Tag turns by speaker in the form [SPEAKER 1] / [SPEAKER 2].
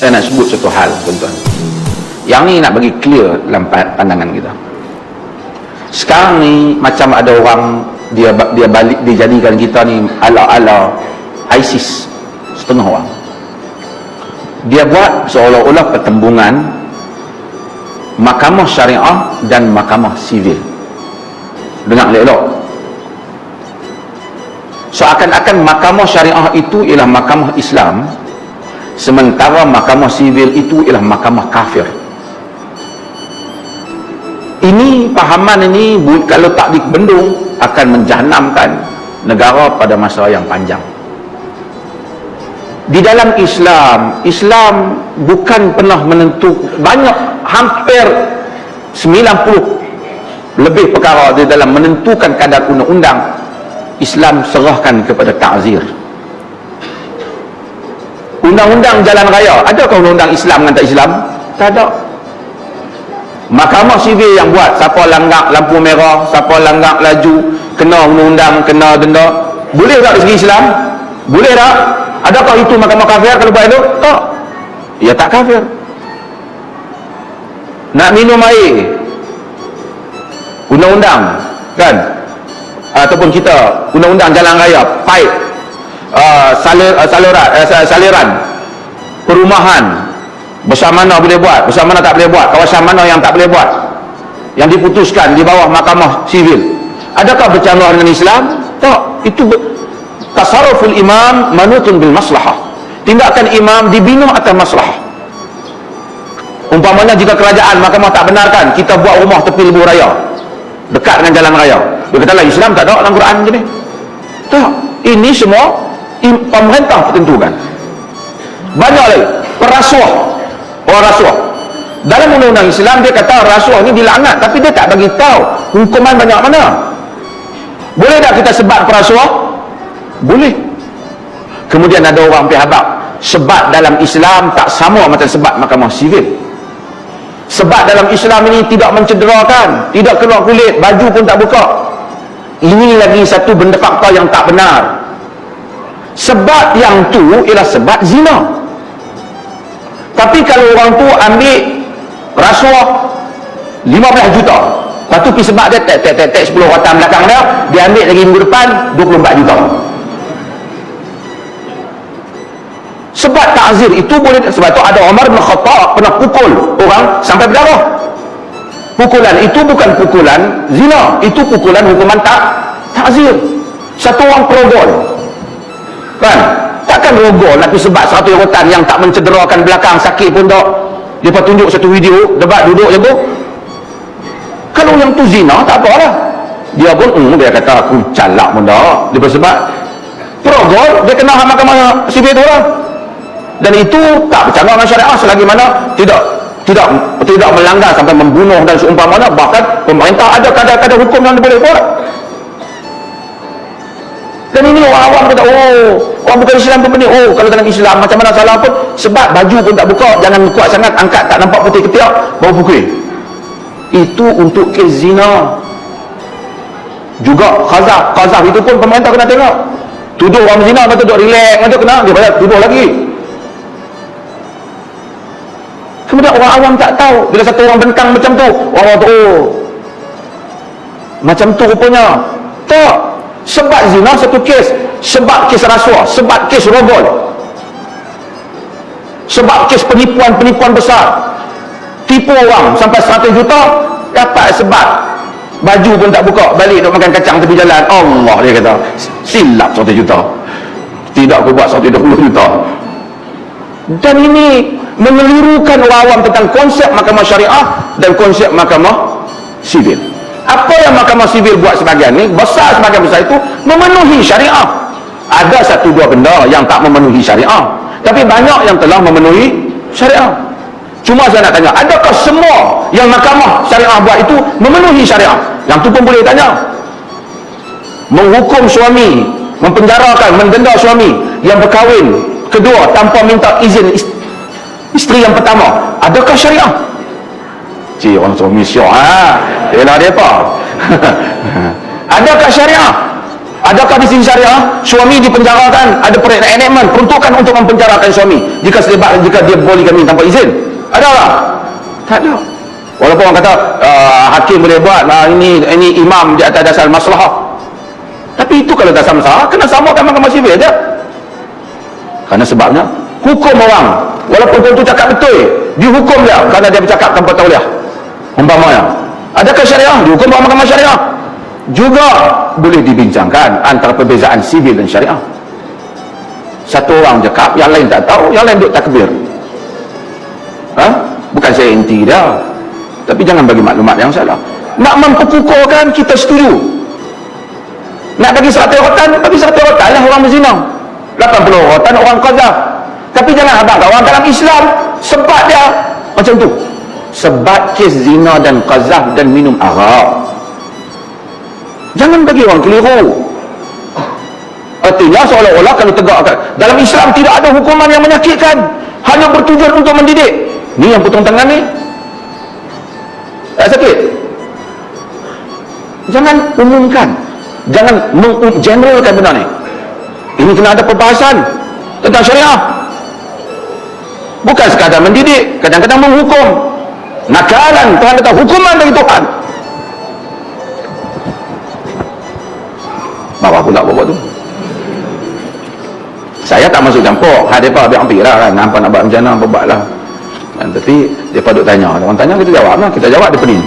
[SPEAKER 1] Saya nak sebut satu hal, tuan-tuan. Yang ni nak bagi clear dalam pandangan kita. Sekarang ni macam ada orang dia balik, dia jadikan kita ni ala-ala ISIS setengah orang. Dia buat seolah-olah pertembungan mahkamah syariah dan mahkamah sivil. Dengar elok. Seakan-akan mahkamah syariah itu ialah mahkamah Islam, sementara mahkamah sivil itu ialah mahkamah kafir. Ini pahaman ini kalau tak dibendung akan menjahanamkan negara pada masa yang panjang. Di dalam Islam bukan pernah banyak, hampir 90 lebih perkara di dalam menentukan kadar undang-undang. Islam serahkan kepada ta'zir. Undang-undang jalan raya, adakah undang-undang Islam dengan tak Islam? Tak ada. Mahkamah sivil yang buat, siapa langgar lampu merah, siapa langgar laju, kena undang-undang, kena denda. Boleh tak dari segi Islam? Boleh tak? Adakah itu mahkamah kafir kalau buat itu? Tak. Ya tak kafir. Nak minum air, undang-undang kan, ataupun kita undang-undang jalan raya, pipe, saliran perumahan, bersama mana boleh buat, bersama mana tak boleh buat, kawasan mana yang tak boleh buat, yang diputuskan di bawah mahkamah sivil. Adakah bercanggah dengan Islam? Tak. Itu tasarruful imam manutun bil maslahah. Tindakan imam dibina atas maslahah. Umpamanya jika kerajaan mahkamah tak benarkan kita buat rumah tepi lebuh raya dekat dengan jalan raya, dia kata lah Islam tak ada dalam Quran je ni. Tak. Ini semua pemerintah tentukan. Banyak lagi perasuah, orang rasuah. Dalam undang-undang Islam dia kata rasuah ni dilaknat, tapi dia tak bagi tahu hukuman banyak mana. Boleh tak kita sebat perasuah? Boleh. Kemudian ada orang pihak sebat dalam Islam tak sama macam sebat mahkamah sivil. Sebat dalam Islam ini tidak mencederakan, tidak keluar kulit, baju pun tak buka. Ini lagi satu benda fakta yang tak benar. Sebat yang tu ialah sebat zina. Tapi kalau orang tu ambil rasuah 15 juta, lepas tu pergi sebat dia tek 10 rotan belakang dia ambil lagi minggu depan 24 juta. Sebat ta'zir itu boleh. Sebab tu ada Umar bin Khattab pernah pukul orang sampai berdarah. Pukulan itu bukan pukulan zina, itu pukulan hukuman ta'zir. Satu orang perogol kan, takkan rogol nak pergi sebat 100 rotan yang tak mencederakan belakang, sakit pun tak. Dia pun tunjuk satu video debat duduk je tu. Kalau yang tu zina tak apalah, dia pun dia kata aku calak pun tak. Dia bersebab perogol, dia kena mahkamah sivil tu lah. Dan itu tak bercanggah dengan syariah selagi mana tidak melanggar sampai membunuh dan seumpamanya. Bahkan pemerintah ada kadar-kadar hukum yang boleh buat. Dan ini orang awam kata, orang bukan Islam pun benih. Kalau dalam Islam macam mana salah pun, sebab baju pun tak buka, jangan kuat sangat, angkat tak nampak putih ketiak, baru pukul. Itu untuk kes zina. Juga qazaf itu pun pemerintah kena tengok. Tuduh orang zina, lepas tu duduk relax, lepas tu kena, dia balik tuduh lagi. Kemudian orang awam tak tahu. Bila satu orang bentang macam tu, orang tu macam tu rupanya. Tak. Sebab zina satu kes, sebab kes rasuah, sebab kes rogol, sebab kes penipuan besar, tipu orang sampai 100 juta, dapat sebab baju pun tak buka, balik duk makan kacang tepi jalan. Allah, dia kata silap 100 juta, tidak aku buat 120 juta. Dan ini mengelirukan orang awam tentang konsep mahkamah syariah dan konsep mahkamah sivil. Apa yang mahkamah sivil buat sebagian ni, sebagian besar itu memenuhi syariah. Ada satu dua benda yang tak memenuhi syariah, tapi banyak yang telah memenuhi syariah. Cuma saya nak tanya, adakah semua yang mahkamah syariah buat itu memenuhi syariah? Yang tu pun boleh tanya. Menghukum suami, mempenjarakan, mendenda suami yang berkahwin kedua tanpa minta izin isteri yang pertama, adakah syariah? Cik, orang suami syok, yelah dia apa? Adakah syariah? Adakah di sini syariah suami dipenjarakan, ada enactment peruntukan untuk mempenjarakan suami jika dia boleh kami tanpa izin? Ada tak? Tak ada. Walaupun orang kata hakim boleh buat, ini imam di atas dasar maslahah, tapi itu kalau dasar masalah kena samakan mahkamah sivil je. Kerana sebabnya hukum orang, walaupun tuan tu cakap betul, dihukum dia kerana dia bercakap tanpa tauliah umpamanya. Adakah syariah dihukum oleh mahkamah syariah? Juga boleh dibincangkan antara perbezaan sivil dan syariah. Satu orang cakap, yang lain tak tahu, yang lain duk takbir. Bukan saya inti dia, tapi jangan bagi maklumat yang salah. Nak memperkukuhkan, kita setuju. Nak bagi 100 rotan, bagi 100 rotan lah orang berzina, 80 rotan orang qazaf. Tapi jangan abang orang dalam Islam sebab dia macam tu, sebab kes zina dan qazaf dan minum arak. Jangan bagi orang keliru. Artinya seolah-olah kalau tegakkan dalam Islam tidak ada hukuman yang menyakitkan, hanya bertujuan untuk mendidik. Ni yang potong tangan ni tak sakit. Jangan umumkan, jangan menggeneralkan benda ni. Ini kena ada perbahasan tentang syariah. Bukan sekadar mendidik, kadang-kadang menghukum. Nakalan, Tuhan kata hukuman dari Tuhan. Bawa pula bawa tu. Saya tak masuk campur. Mereka habis hampir lah kan. Nampak nak buat macam mana, apa buat lah. Tapi mereka duk tanya. Orang tanya, kita jawab lah. Kita jawab daripada ni.